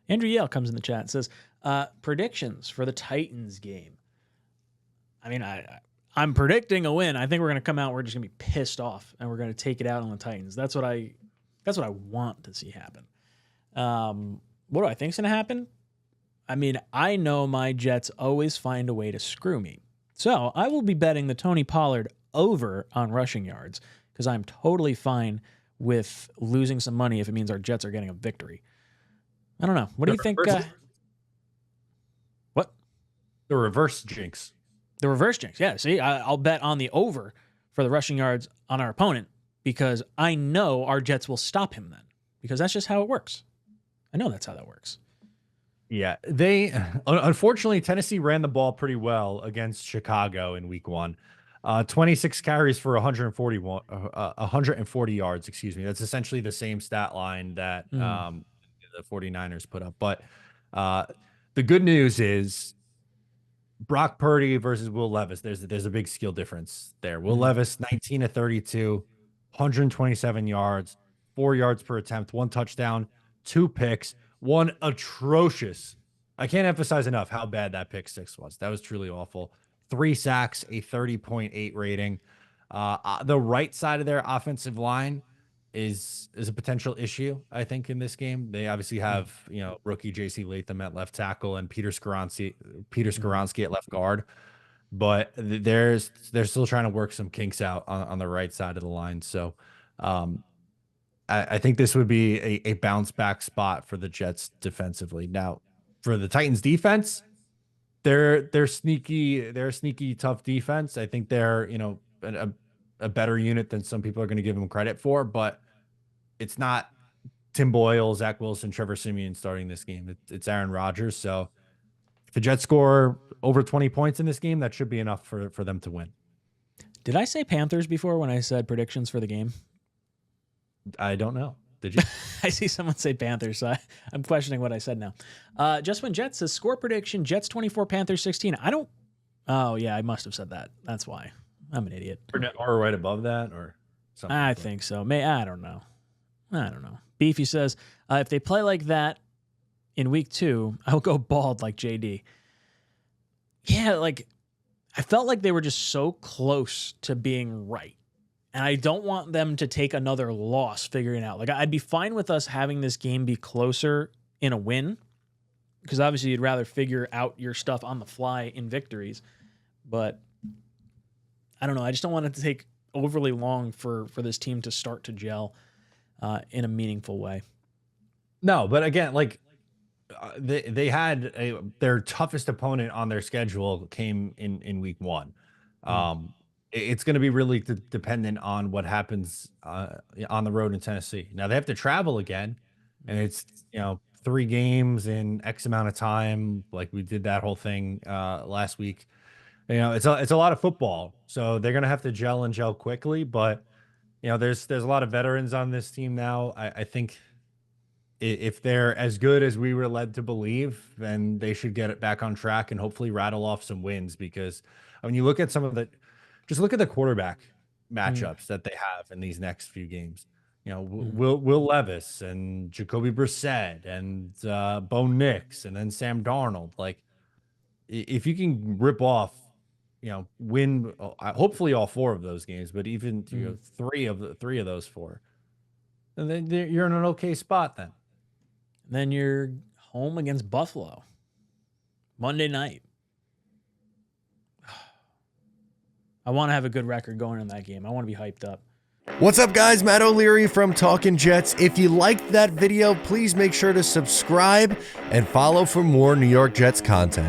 Andrew Yale comes in the chat and says, predictions for the Titans game. I mean, I'm predicting a win. I think we're going to come out. We're just going to be pissed off, and we're going to take it out on the Titans. That's what I want to see happen. What do I think's going to happen? I mean, I know my Jets always find a way to screw me. So I will be betting the Tony Pollard over on rushing yards because I'm totally fine with losing some money if it means our Jets are getting a victory. I don't know. What do you think? What? The reverse jinx. The reverse jinx. Yeah, see, I'll bet on the over for the rushing yards on our opponent because I know our Jets will stop him then because that's just how it works. I know that's how that works. Yeah, unfortunately, Tennessee ran the ball pretty well against Chicago in week 1. 26 carries for 140 yards, excuse me. That's essentially the same stat line that the 49ers put up. But the good news is Brock Purdy versus Will Levis. There's a big skill difference there. Will Levis, 19 of 32, 127 yards, 4 yards per attempt, 1 touchdown, 2 picks. One atrocious. I can't emphasize enough how bad that pick 6 was. That was truly awful. 3 sacks, a 30.8 rating. The right side of their offensive line is a potential issue, I think, in this game. They obviously have, rookie J.C. Latham at left tackle and Peter Skoronski at left guard. But they're still trying to work some kinks out on the right side of the line. So I think this would be a bounce back spot for the Jets defensively. Now, for the Titans defense, they're sneaky. They're a sneaky, tough defense. I think they're, a better unit than some people are going to give them credit for, but it's not Tim Boyle, Zach Wilson, Trevor Siemian starting this game. It's Aaron Rodgers. So if the Jets score over 20 points in this game, that should be enough for them to win. Did I say Panthers before when I said predictions for the game? I don't know. Did you? I see someone say Panthers, so I'm questioning what I said now. Just When Jets says score prediction, Jets 24, Panthers 16. Oh, yeah, I must have said that. That's why. I'm an idiot. Or right above that or something. I think so. I don't know. Beefy says, if they play like that in week 2, I'll go bald like JD. Yeah, I felt like they were just so close to being right. And I don't want them to take another loss figuring it out. I'd be fine with us having this game be closer in a win because obviously you'd rather figure out your stuff on the fly in victories. But I don't know. I just don't want it to take overly long for this team to start to gel in a meaningful way. No, but again, they had their toughest opponent on their schedule came in week 1. It's going to be really dependent on what happens on the road in Tennessee. Now they have to travel again, and it's 3 games in X amount of time. Like we did that whole thing last week. It's a lot of football, so they're going to have to gel quickly. But there's a lot of veterans on this team now. I think if they're as good as we were led to believe, then they should get it back on track and hopefully rattle off some wins. Because when you look at just look at the quarterback matchups that they have in these next few games. Will Levis and Jacoby Brissett and Bo Nix and then Sam Darnold. If you can rip off, win hopefully all 4 of those games, but even 3 of those 4, and then you're in an okay spot. Then you're home against Buffalo Monday night. I want to have a good record going in that game. I want to be hyped up. What's up, guys? Matt O'Leary from Talkin' Jets. If you liked that video, please make sure to subscribe and follow for more New York Jets content.